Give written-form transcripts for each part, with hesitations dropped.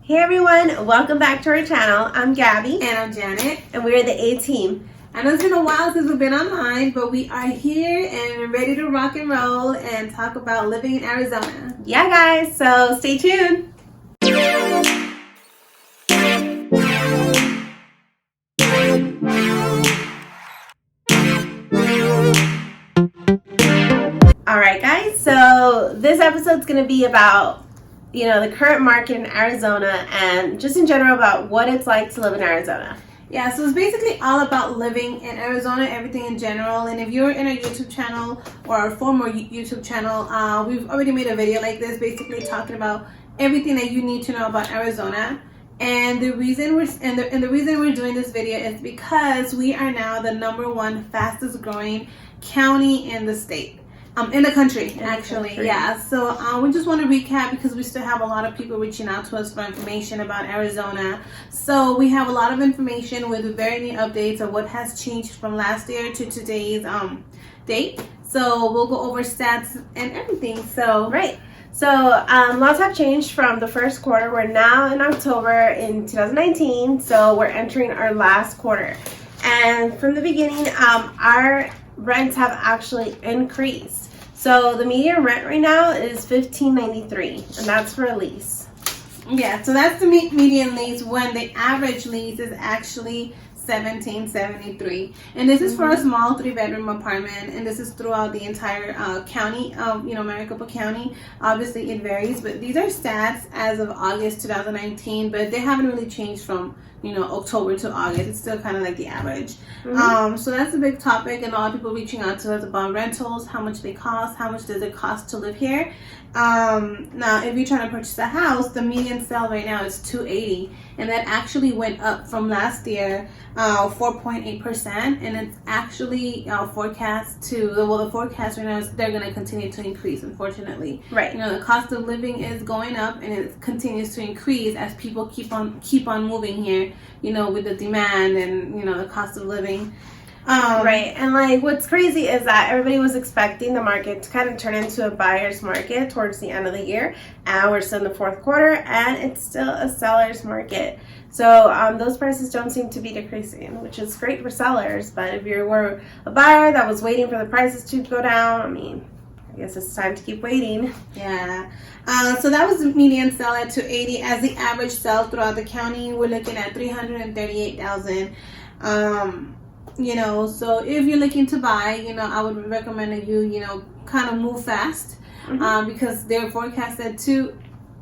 Hey everyone, welcome back to our channel. I'm Gabby. And I'm Janet. And we're the A team. I know it's been a while since we've been online, but we are here and ready to rock and roll and talk about living in Arizona. Yeah guys, so stay tuned. Alright guys, so this episode's going to be about the current market in Arizona and just in general about what it's like to live in Arizona. Yeah, so it's basically all about living in Arizona, everything in general. And if you're in our YouTube channel or our former YouTube channel, we've already made a video like this, basically talking about everything that you need to know about Arizona. And the reason we're doing this video is because we are now the #1 fastest growing county in the state. In the country, actually. Yeah. So we just want to recap because we still have a lot of people reaching out to us for information about Arizona. So we have a lot of information with very new updates of what has changed from last year to today's date. So we'll go over stats and everything. So lots have changed from the first quarter. We're now in October in 2019, so we're entering our last quarter. And from the beginning, our rents have actually increased. So the median rent right now is $15.93, and that's for a lease. Yeah, so that's the median lease when the average lease is actually $17.73, and this is for a small 3-bedroom apartment, and this is throughout the entire county of Maricopa County. Obviously it varies, but these are stats as of August 2019, but they haven't really changed from October to August. It's still kind of like the average. So that's a big topic, and a lot of people reaching out to us about rentals, how much they cost, how much does it cost to live here. Now if you're trying to purchase a house, the median sale right now is $280, and that actually went up from last year 4.8%, and it's actually forecast to the forecast right now is they're going to continue to increase, unfortunately. Right. The cost of living is going up, and it continues to increase as people keep on moving here, with the demand and the cost of living. Right, and what's crazy is that everybody was expecting the market to kind of turn into a buyer's market towards the end of the year, and we're still in the fourth quarter, and it's still a seller's market. So those prices don't seem to be decreasing, which is great for sellers. But if you were a buyer that was waiting for the prices to go down, I guess it's time to keep waiting. Yeah. So that was the median sale at $280. As the average sale throughout the county, we're looking at $338,000. So if you're looking to buy, I would recommend that you, kind of move fast, because they're forecasted to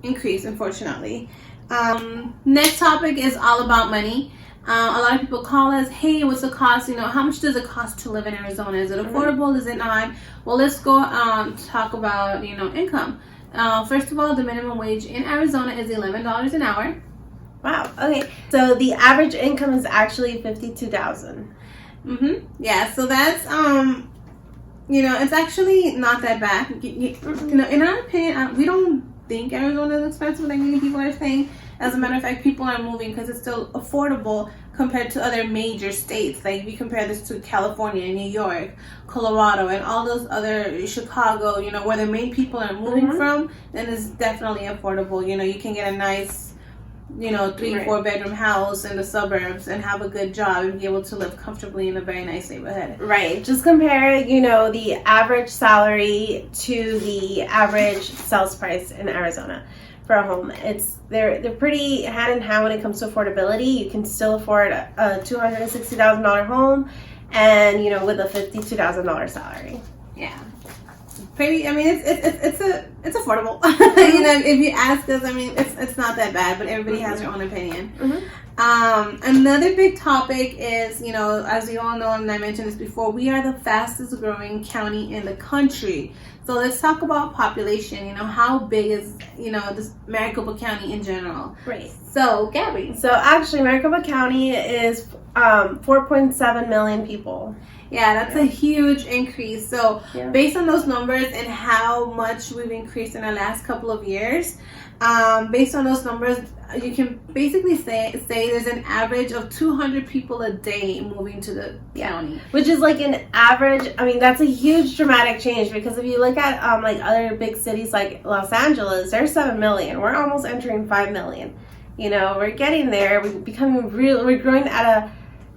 increase, unfortunately. Next topic is all about money. A lot of people call us, hey, what's the cost? How much does it cost to live in Arizona? Is it affordable? Is it not? Well, let's go talk about, income. First of all, the minimum wage in Arizona is $11 an hour. Wow. Okay. So the average income is actually $52,000. Yeah, so that's it's actually not that bad. In our opinion, we don't think Arizona is expensive like many people are saying. As a matter of fact, people are moving because it's still affordable compared to other major states. Like we compare this to California, New York, Colorado, and all those other, Chicago, where the main people are moving from, then it's definitely affordable. You can get a nice 3-4 bedroom house in the suburbs and have a good job and be able to live comfortably in a very nice neighborhood. Right. Just compare, the average salary to the average sales price in Arizona for a home. They're pretty hand in hand when it comes to affordability. You can still afford a $260,000 home, and with a $52,000 salary. Yeah. It's affordable. If you ask us, it's not that bad, but everybody has their own opinion. Another big topic is, as you all know, and I mentioned this before, we are the fastest growing county in the country. So let's talk about population. How big is, this Maricopa County in general? Right. So, Gabby. So actually, Maricopa County is 4.7 million people. Yeah, that's a huge increase. So based on those numbers and how much we've increased in the last couple of years, based on those numbers, you can basically say there's an average of 200 people a day moving to the county, which is an average. That's a huge dramatic change, because if you look at other big cities like Los Angeles, they're 7 million. We're almost entering 5 million. You know, we're getting there. We're growing at a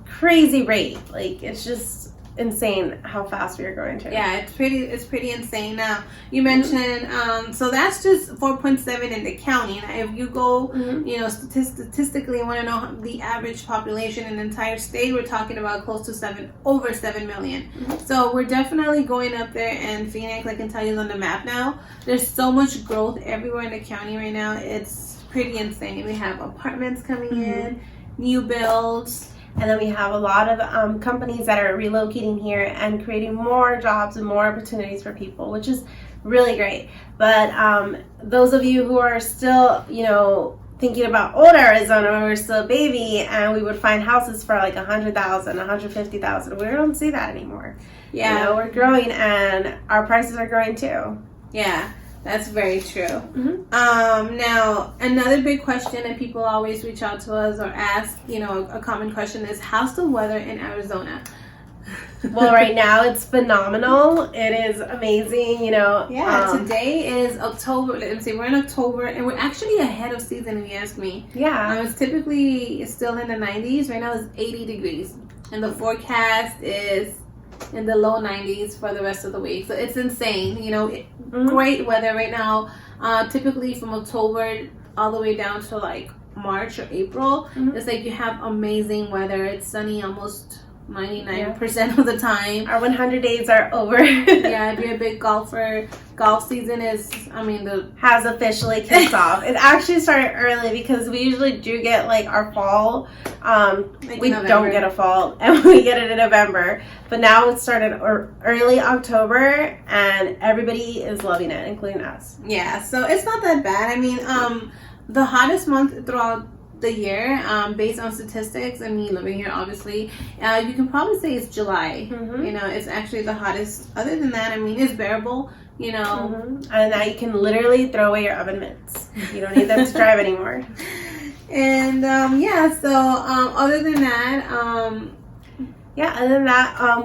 crazy rate. Like, it's just insane how fast we are growing to. Yeah, it's pretty insane. Now you mentioned so that's just 4.7 in the county. Now, if you go, you know, statistically, want to know the average population in the entire state, we're talking about close to over 7 million. So we're definitely going up there. And Phoenix, I can tell you, is on the map now. There's so much growth everywhere in the county right now. It's pretty insane. We have apartments coming in, new builds. And then we have a lot of companies that are relocating here and creating more jobs and more opportunities for people, which is really great. But those of you who are still, you know, thinking about old Arizona when we were still a baby and we would find houses for like 100,000, 150,000, we don't see that anymore. Yeah, you know, we're growing and our prices are growing too. Yeah. That's very true. Now, another big question that people always reach out to us or ask, you know, a common question is, how's the weather in Arizona? Well, right now it's phenomenal. It is amazing, you know. Yeah, today is October. Let's see, we're in October, and we're actually ahead of season, if you ask me. Yeah. It's still in the 90s. Right now it's 80 degrees, and the forecast is in the low 90s for the rest of the week. So it's insane, you know. Great weather right now. Typically from October all the way down to like March or April, it's like you have amazing weather. It's sunny almost 99% of the time. Our 100 days are over. Yeah, if you're a big golfer, golf season has officially kicked off. It actually started early because we usually do get like our fall. We don't get a fall, and we get it in November. But now it started early October, and everybody is loving it, including us. Yeah, so it's not that bad. I mean, the hottest month throughout the year, based on statistics and me living here, obviously, you can probably say it's July. You know, it's actually the hottest. Other than that, I mean, it's bearable, you know. And now you can literally throw away your oven mitts. You don't need them to drive anymore. And so other than that,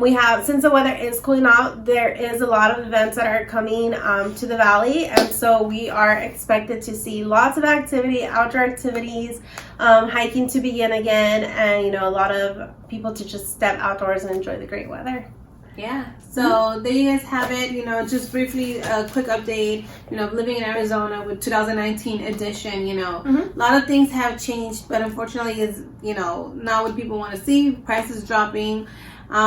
we have, since the weather is cooling out, there is a lot of events that are coming to the valley, and so we are expected to see lots of activity, outdoor activities, hiking to begin again, and, you know, a lot of people to just step outdoors and enjoy the great weather. Yeah, so there you guys have it. You know, just briefly a quick update, you know, living in Arizona with 2019 edition. You know, a lot of things have changed, but unfortunately is, you know, not what people want to see. Prices dropping.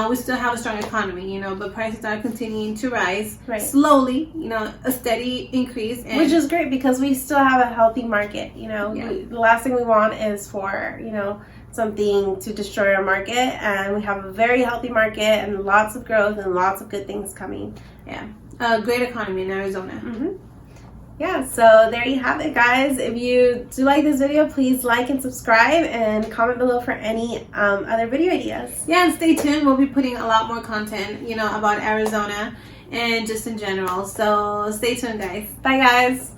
We still have a strong economy, you know, but prices are continuing to rise slowly, you know, a steady increase. Which is great because we still have a healthy market, you know. The last thing we want is for, you know, something to destroy our market, and we have a very healthy market and lots of growth and lots of good things coming. Yeah, a great economy in Arizona. Yeah, so there you have it, guys. If you do like this video, please like and subscribe and comment below for any other video ideas. Yeah, and stay tuned. We'll be putting a lot more content, you know, about Arizona and just in general. So stay tuned, guys. Bye, guys.